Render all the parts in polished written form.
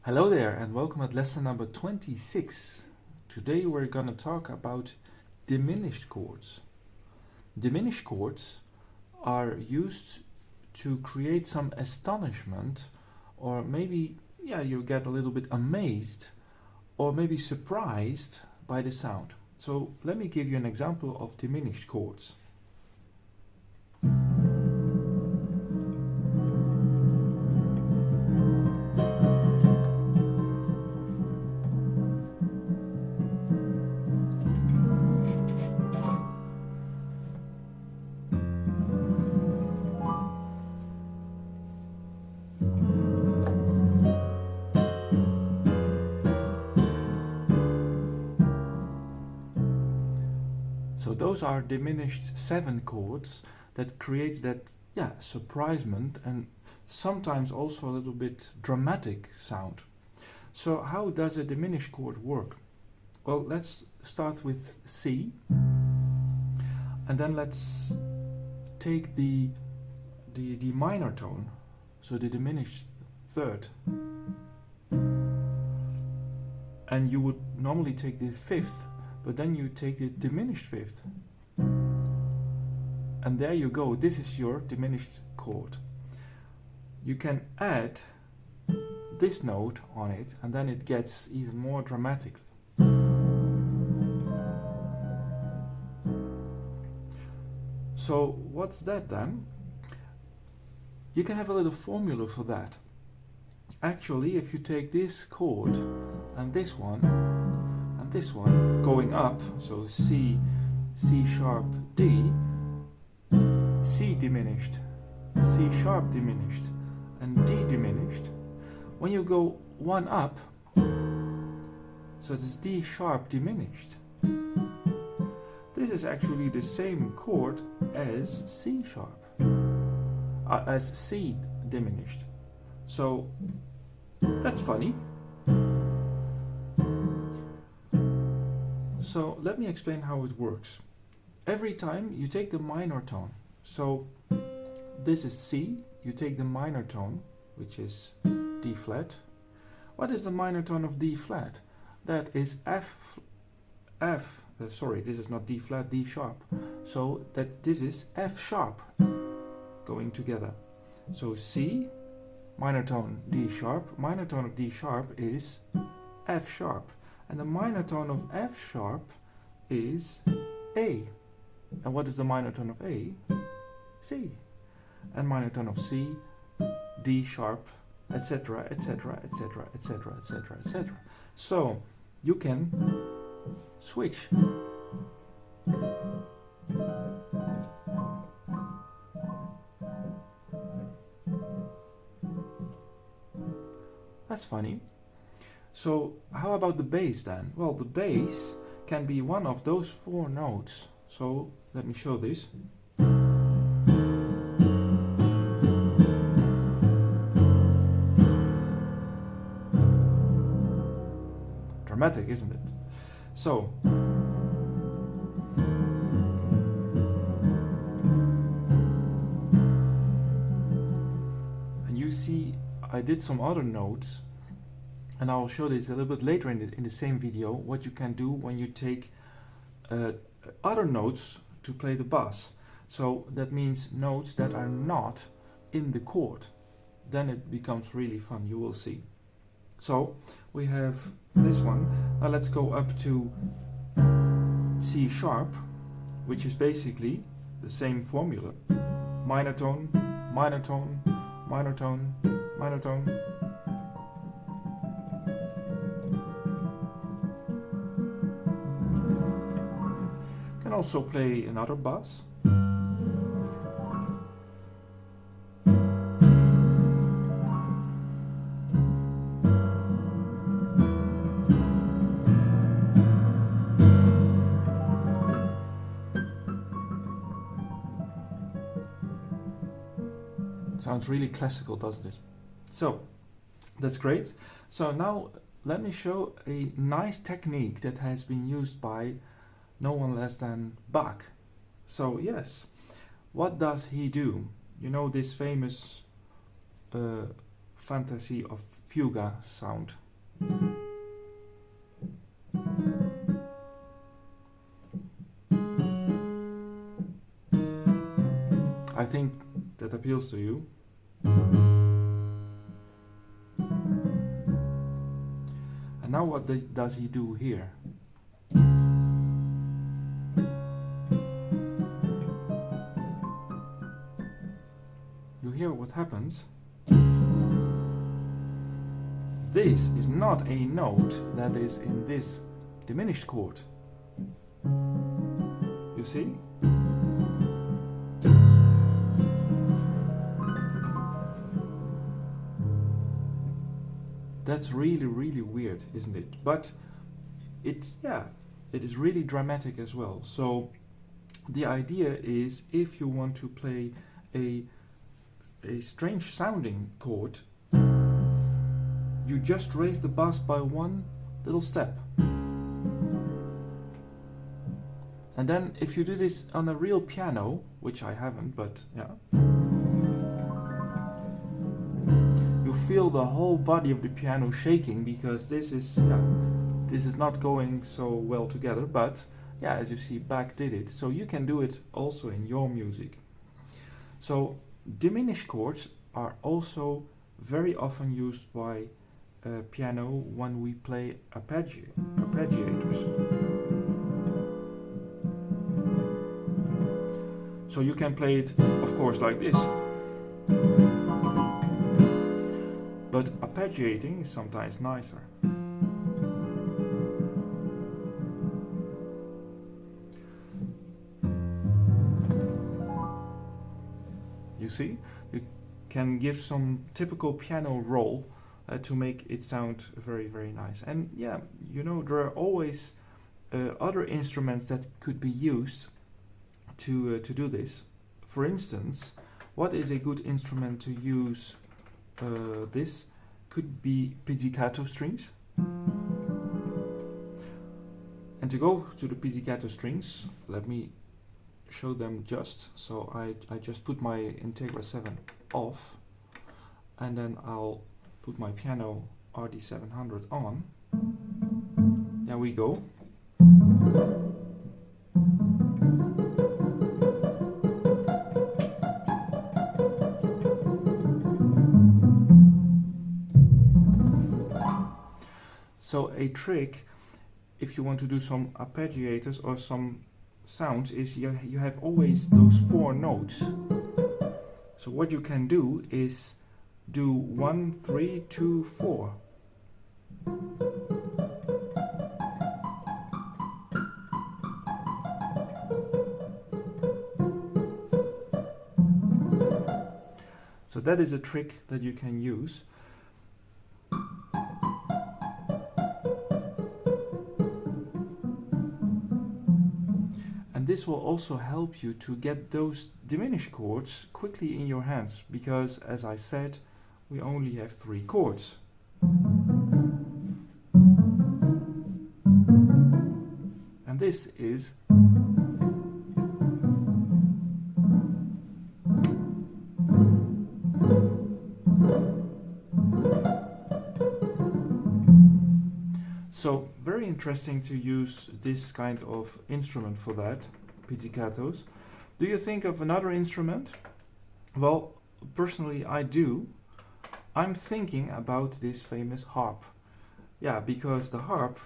Hello there and welcome at lesson number 26. Today we're going to talk about diminished chords. Diminished chords are used to create some astonishment, or maybe you get a little bit amazed or maybe surprised by the sound. So let me give you an example of diminished chords. So those are diminished 7 chords that creates that surprisement and sometimes also a little bit dramatic sound. So how does a diminished chord work? Well, let's start with C, and then let's take the minor tone, so the diminished third, and you would normally take the fifth, but then you take the diminished fifth, and there you go. This is your diminished chord. You can add this note on it and then it gets even more dramatic. So what's that then? You can have a little formula for that. Actually, if you take this chord and this one going up, so C, C sharp, D, C diminished, C sharp diminished, and D diminished. When you go one up, so it's D sharp diminished. This is actually the same chord as C sharp, as C diminished. So that's funny. So let me explain how it works. Every time you take the minor tone, so this is C, you take the minor tone, which is D flat. What is the minor tone of D flat? That is sorry, this is not D flat, D sharp. So this is F sharp going together. So C, minor tone D sharp, minor tone of D sharp is F sharp. And the minor tone of F sharp is A. And what is the minor tone of A? C. And minor tone of C, D sharp, etc., etc., etc., etc., etc., etc. So you can switch. That's funny. So how about the bass then? Well, the bass can be one of those 4 notes. So let me show this. Dramatic, isn't it? So and you see I did some other notes, and I'll show this a little bit later in the same video, what you can do when you take other notes to play the bass. So that means notes that are not in the chord. Then it becomes really fun, you will see. So we have this one. Now let's go up to C sharp, which is basically the same formula. Minor tone, minor tone, minor tone, minor tone. Can also play another bass. Sounds really classical, doesn't it? So that's great. So now let me show a nice technique that has been used by no one less than Bach. So yes, what does he do? You know this famous fantasy of fuga sound. I think that appeals to you. And now what does he do here? You hear what happens? This is not a note that is in this diminished chord. You see? That's really weird, isn't it? But it is really dramatic as well. So the idea is, if you want to play a strange sounding chord, you just raise the bass by one little step. And then if you do this on a real piano, which I haven't, but yeah, you feel the whole body of the piano shaking, because this is not going so well together. But yeah, as you see, Bach did it, so you can do it also in your music. So diminished chords are also very often used by piano when we play arpeggiators. So you can play it, of course, like this. But arpeggiating is sometimes nicer. You see, you can give some typical piano roll to make it sound very nice. And yeah, you know, there are always other instruments that could be used to do this. For instance, what is a good instrument to use this? Could be pizzicato strings. And to go to the pizzicato strings, let me show them just. So I just put my Integra 7 off, and then I'll put my piano RD700 on. There we go. So a trick, if you want to do some arpeggiators or some sounds, is you have always those 4 notes. So what you can do is do 1, 3, 2, 4. So that is a trick that you can use. This will also help you to get those diminished chords quickly in your hands, because, as I said, we only have 3 chords. And this is so very interesting to use this kind of instrument for that, pizzicatos. Do you think of another instrument? Well, personally I do. I'm thinking about this famous harp. Yeah, because the harp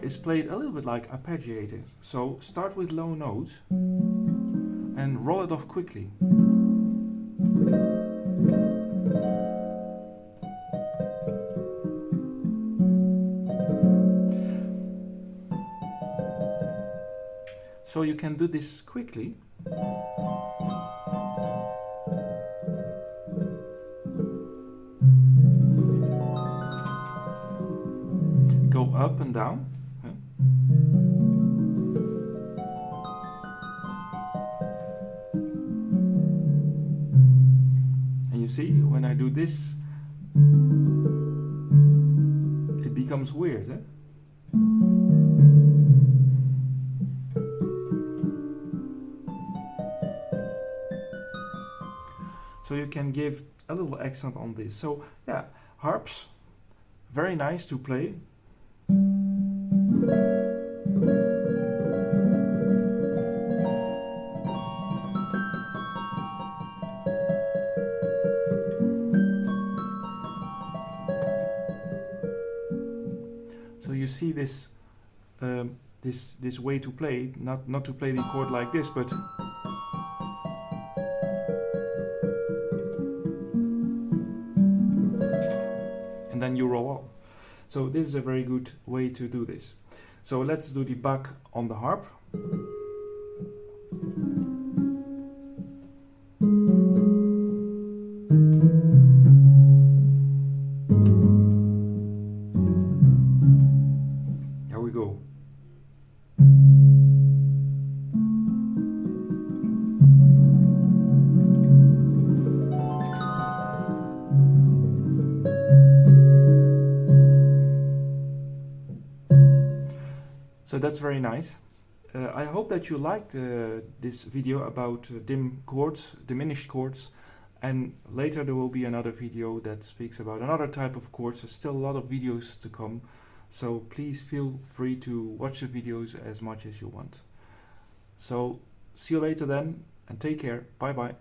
is played a little bit like arpeggiating. So start with low notes and roll it off quickly. So you can do this quickly. Go up and down. And you see, when I do this, it becomes weird, eh? So you can give a little accent on this. So yeah, harps, very nice to play. So you see this this way to play, not to play the chord like this, but and then you roll on. So this is a very good way to do this. So let's do the Bach on the harp. Here we go. So that's very nice. I hope that you liked this video about diminished chords, and later there will be another video that speaks about another type of chords. There's still a lot of videos to come, so please feel free to watch the videos as much as you want. So see you later then, and take care. Bye bye.